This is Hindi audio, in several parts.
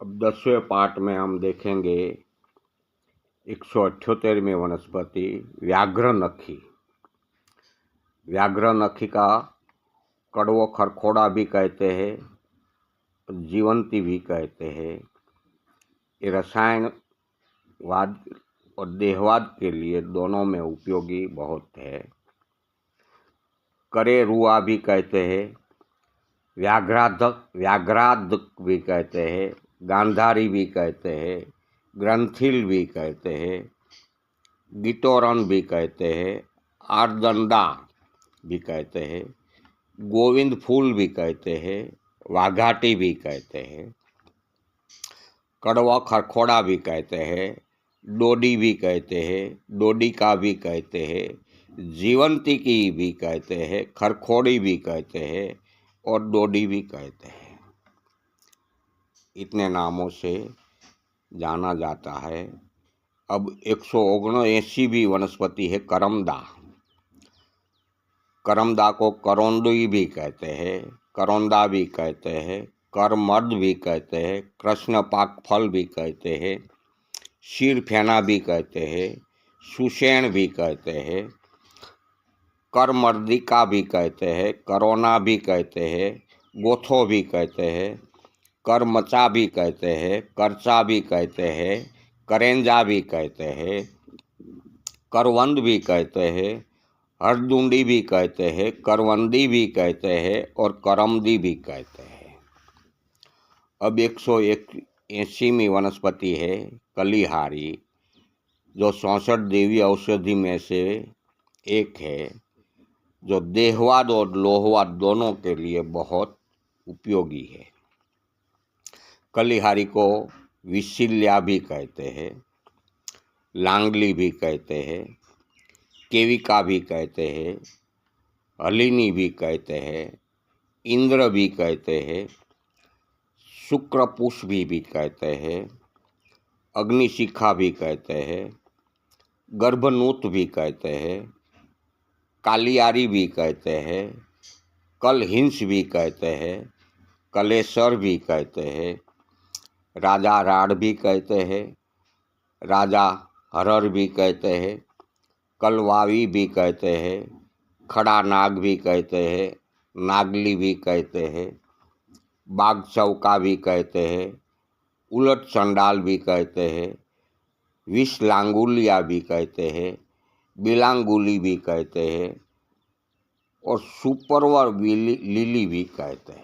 अब 10वें पार्ट में हम देखेंगे 178वीं वनस्पति व्याघ्रनखी। व्याघ्रनखी का कड़वो खरखोड़ा भी कहते हैं, जीवंती भी कहते हैं। ये रसायनवाद और देहवाद के लिए दोनों में उपयोगी बहुत है। करे रुआ भी कहते हैं, व्याघ्राधक भी कहते हैं, गांधारी भी कहते हैं, ग्रंथिल भी कहते हैं, गिटोरन भी कहते हैं, आर्दंडा भी कहते हैं, गोविंद फूल भी कहते हैं, वाघाटी भी कहते हैं, कड़वा खरखोड़ा भी कहते हैं, डोडी भी कहते हैं, डोडिका भी कहते हैं, जीवंती की भी कहते हैं, खरखोड़ी भी कहते हैं और डोडी भी कहते हैं। इतने नामों से जाना जाता है। अब 179वीं वनस्पति है करमदा। करमदा को करौंदी भी कहते हैं, करौंदा भी कहते हैं, करमर्द भी कहते हैं, कृष्णपाक फल भी कहते हैं, शीरफेना भी कहते हैं, सुषेण भी कहते हैं, करमर्दिका भी कहते हैं, करोना भी कहते हैं, गोथो भी कहते हैं, करमचा भी कहते हैं, करचा भी कहते हैं, करेंजा भी कहते हैं, करवंद भी कहते हैं, हरदुंडी भी कहते हैं, करवंदी भी कहते हैं और करमदी भी कहते हैं। अब 181वीं वनस्पति है कलिहारी, जो 64 देवी औषधि में से एक है, जो देहवाद और लोहवाद दोनों के लिए बहुत उपयोगी है। कलिहारी को विशिल्या भी कहते हैं, लांगली भी कहते हैं, केविका भी कहते हैं, हलिनी भी कहते हैं, इंद्र भी कहते हैं, शुक्रपुष भी कहते हैं, अग्निशिखा भी कहते हैं, गर्भनूत भी कहते हैं, कालियारी भी कहते हैं, कलहिंस भी कहते हैं, कलेसर भी कहते हैं, राजा राड भी कहते हैं, राजा हरर भी कहते हैं, कलवावी भी कहते हैं, खड़ा नाग भी कहते हैं, नागली भी कहते हैं, बाघ चौका भी कहते हैं, उलट चंडाल भी कहते हैं, विषलांगुलिया भी कहते हैं, बिलांगुली भी कहते हैं और सुपरवर लिली भी कहते हैं।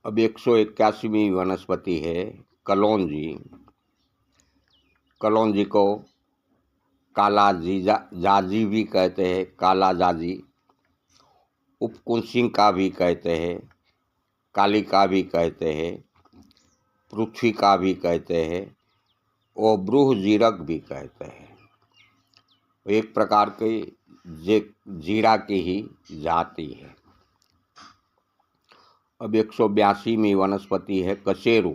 अब 181वीं वनस्पति है कलौंजी। कलौंजी को काला जाजी भी कहते हैं, काला जाजी, उपकुंसिंका भी कहते हैं, कालिका भी कहते हैं, पृथ्वी का भी कहते हैं और ब्रूहजीरक भी कहते हैं। एक प्रकार के जीरा की ही जाति है। अब 182वीं वनस्पति है कशेरू।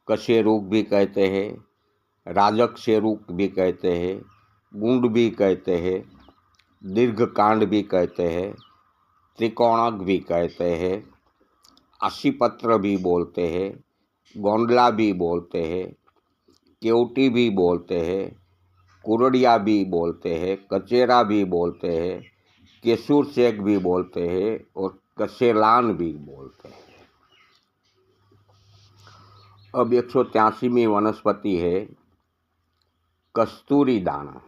कशेरुक भी कहते हैं, राजक शेरुक भी कहते हैं, गुंड भी कहते हैं, दीर्घकांड भी कहते हैं, त्रिकोणक भी कहते हैं, आशीपत्र भी बोलते हैं, गोंडला भी बोलते हैं, केवटी भी बोलते हैं, कुरड़िया भी बोलते हैं, कचेरा भी बोलते हैं, केसुर शेख भी बोलते हैं और कसेलान भी बोलते हैं। अब 183वीं वनस्पति है कस्तूरी दाना,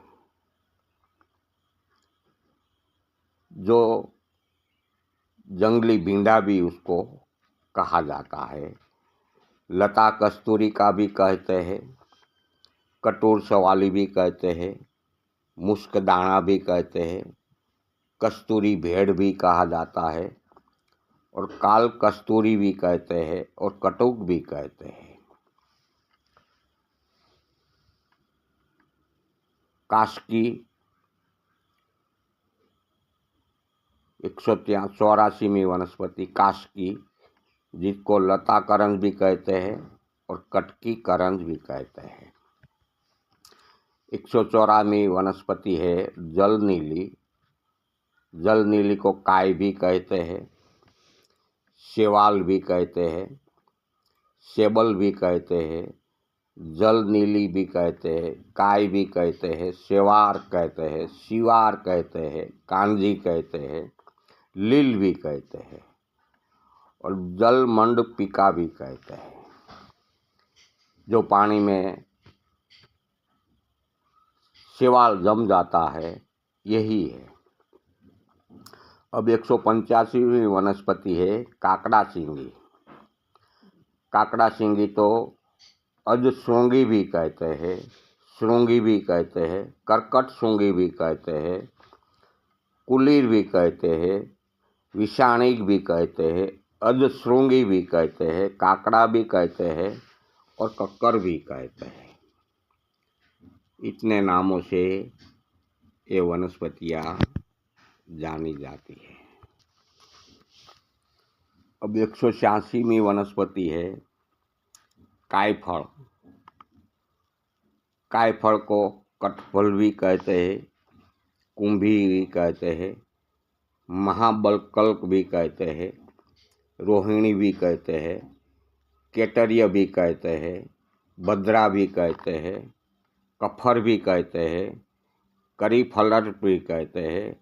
जो जंगली भिंडा भी उसको कहा जाता है। लता कस्तूरी का भी कहते हैं, कटोर सवाली भी कहते हैं, मुस्कदाना भी कहते हैं, कस्तूरी भेड़ भी कहा जाता है और काल कस्तूरी भी कहते हैं और कटुक भी कहते हैं। कास्की 184वीं वनस्पति कास्की, जिसको लता करंज भी कहते हैं और कटकी करंज भी कहते हैं। 184वीं वनस्पति है जल नीली। जल नीली को काय भी कहते हैं। शैवाल भी कहते हैं, सेबल भी कहते हैं, जल नीली भी कहते हैं, काय भी कहते हैं, शेवार कहते हैं, शिवार कहते हैं, कांजी कहते हैं, लील भी कहते हैं और जलमंड पिका भी कहते हैं, जो पानी में शैवाल जम जाता है, यही है। अब 185वीं वनस्पति है काकड़ा सिंगी। काकड़ा सिंगी तो अजश्रृंगी भी कहते हैं, श्रृंगी भी कहते हैं, कर्कट श्रृंगी भी कहते हैं, कुलीर भी कहते हैं, विषाणिक भी कहते हैं, अजश्रृंगी भी कहते हैं, काकड़ा भी कहते हैं और कक्कर भी कहते हैं। इतने नामों से ये वनस्पतियाँ जानी जाती है। अब 186वीं वनस्पति है कायफल। कायफल को कटफल भी कहते हैं, कुंभी भी कहते हैं, महाबलकल्क भी कहते हैं, रोहिणी भी कहते हैं, केटरिय भी कहते हैं, भद्रा भी कहते हैं, कफर भी कहते हैं, करीफलर भी कहते हैं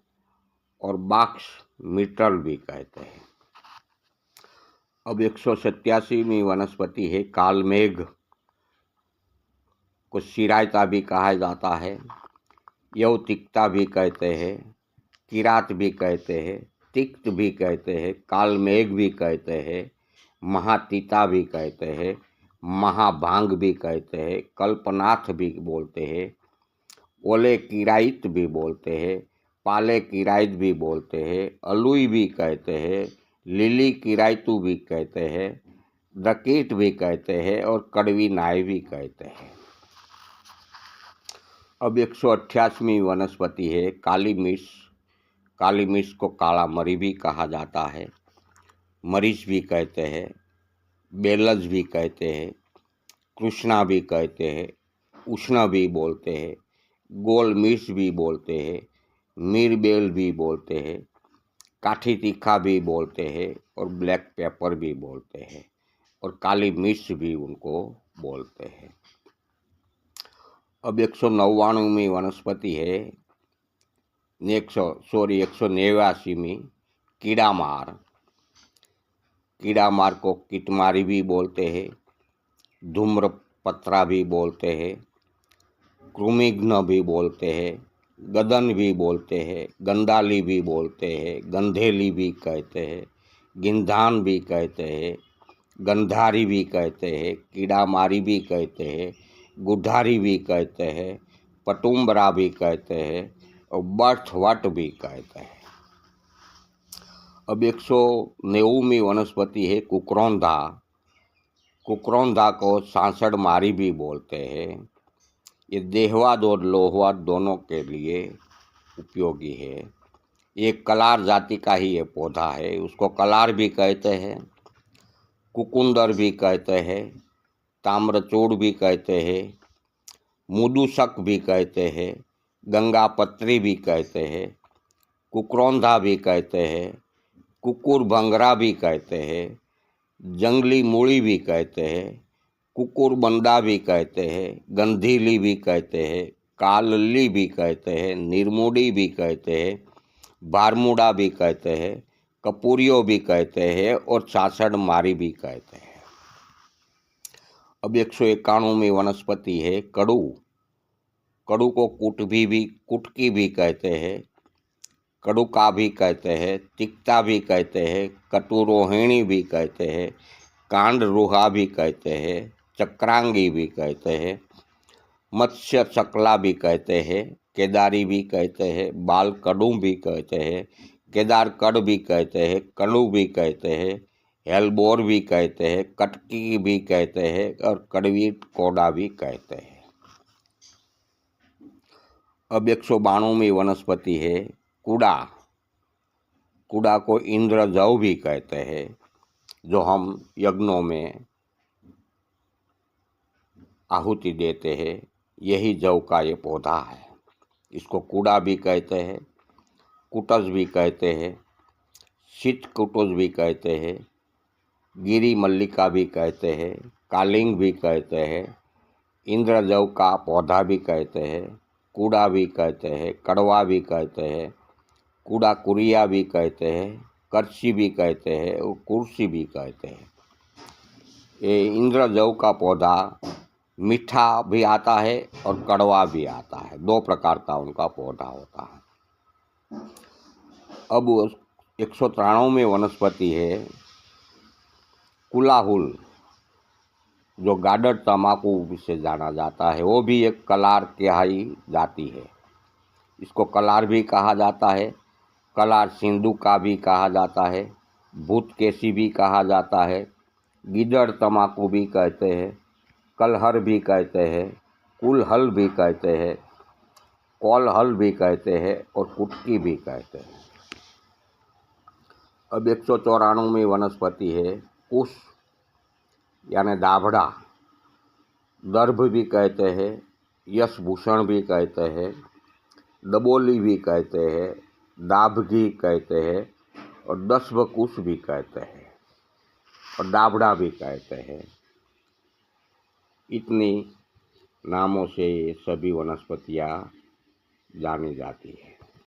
और बाक्स मिटल भी कहते हैं। अब 187वीं वनस्पति है कालमेघ, को शिरायता भी कहा जाता है, यौतिकता भी कहते हैं, किरात भी कहते हैं, तिक्त भी कहते हैं, कालमेघ भी कहते हैं, महातीता भी कहते हैं, महाभांग भी कहते हैं, कल्पनाथ भी बोलते हैं, ओले किराइत भी बोलते हैं, पाले किराइत भी बोलते हैं, अलुई भी कहते हैं, लिली किरायतू भी कहते हैं, डकीट भी कहते हैं और कड़वी नाय भी कहते हैं। अब 188वीं वनस्पति है काली मिर्च। काली मिर्च को काला मरी भी कहा जाता है, मरीच भी कहते हैं, बेलज भी कहते हैं, कृष्णा भी कहते हैं, उष्णा भी बोलते हैं, गोल मिर्च भी बोलते हैं, मीरबेल भी बोलते हैं, काठी तीखा भी बोलते हैं और ब्लैक पेपर भी बोलते हैं और काली मिर्च भी उनको बोलते हैं। अब 189वीं वनस्पति है 189वीं कीड़ामार। कीड़ामार को किटमारी भी बोलते हैं, धूम्रपत्रा भी बोलते हैं, कृमिघ्न भी बोलते हैं, गदन भी बोलते हैं, गंदाली भी बोलते हैं, गंधेली भी कहते हैं, गिंधान भी कहते हैं, गंधारी भी कहते हैं, कीड़ामारी भी कहते हैं, गुढ़ारी भी कहते हैं, पटुम्बरा भी कहते हैं और बर्थवट भी कहते हैं। अब 190वीं वनस्पति है कुकरौंधा। कुकरौंधा को सांसड़ मारी भी बोलते हैं। ये देहवाद और लोहवाद दोनों के लिए उपयोगी है। ये कलार जाति का ही ये पौधा है, उसको कलार भी कहते हैं, कुकुंदर भी कहते हैं, ताम्रचूड़ भी कहते हैं, मुदूसक भी कहते हैं, गंगा पत्री भी कहते हैं, कुकरौंधा भी कहते हैं, कुकुर भंगरा भी कहते हैं, जंगली मूली भी कहते हैं, कुकुरबंदा भी कहते हैं, गंधीली भी कहते हैं, कालली भी कहते हैं, निर्मूडी भी कहते हैं, बारमूडा भी कहते हैं, कपूरियो भी कहते हैं और सासड़ मारी भी कहते हैं। अब 191वीं वनस्पति है कड़ू। कड़ू को कुटकी भी कहते हैं, कड़ुका भी कहते हैं, तिक्ता भी कहते हैं, कटुरोहिणी भी कहते हैं, कांड रूहा भी कहते हैं, चक्रांगी भी कहते हैं, मत्स्य चकला भी कहते हैं, केदारी भी कहते हैं, बाल कड़ू भी कहते हैं, केदार कड़ भी कहते हैं, कड़ू भी कहते हैं, हेलबोर भी कहते हैं, कटकी भी कहते हैं और कड़वी कोड़ा भी कहते हैं। अब 192वीं वनस्पति है कूड़ा। कूड़ा को इंद्र जौ भी कहते हैं, जो हम यज्ञों में आहुति देते हैं, यही जौ का ये पौधा है। इसको कूड़ा भी कहते हैं, कुटज भी कहते हैं, शीत कुटज भी कहते हैं, गिरी मल्लिका भी कहते हैं, कालिंग भी कहते हैं, इंद्रजव का पौधा भी कहते हैं, कूड़ा भी कहते हैं, कड़वा भी कहते हैं, कूड़ा कुरिया भी कहते हैं, करछी भी कहते हैं और कुर्सी भी कहते हैं। ये इंद्रजव का पौधा मीठा भी आता है और कड़वा भी आता है, दो प्रकार का उनका पौधा होता है। अब 193वें वनस्पति है कुलाहुल, जो गाडर तमाकू से जाना जाता है। वो भी एक कलार तिहाई जाति है। इसको कलार भी कहा जाता है, कलार सिंधु का भी कहा जाता है, भूतकेशी भी कहा जाता है, गिदड़ तमाकू भी कहते हैं, कलहर भी कहते हैं, कुलहल भी कहते हैं, कौलहल भी कहते हैं और कुटकी भी कहते हैं। अब 194वीं वनस्पति है कुश यानी दाभड़ा। दर्भ भी कहते हैं, यशभूषण भी कहते हैं, दबोली भी कहते हैं, दाभगी कहते हैं और दशभकुश भी कहते हैं और दाभड़ा भी कहते हैं। इतनी नामों से ये सभी वनस्पतियाँ जानी जाती है।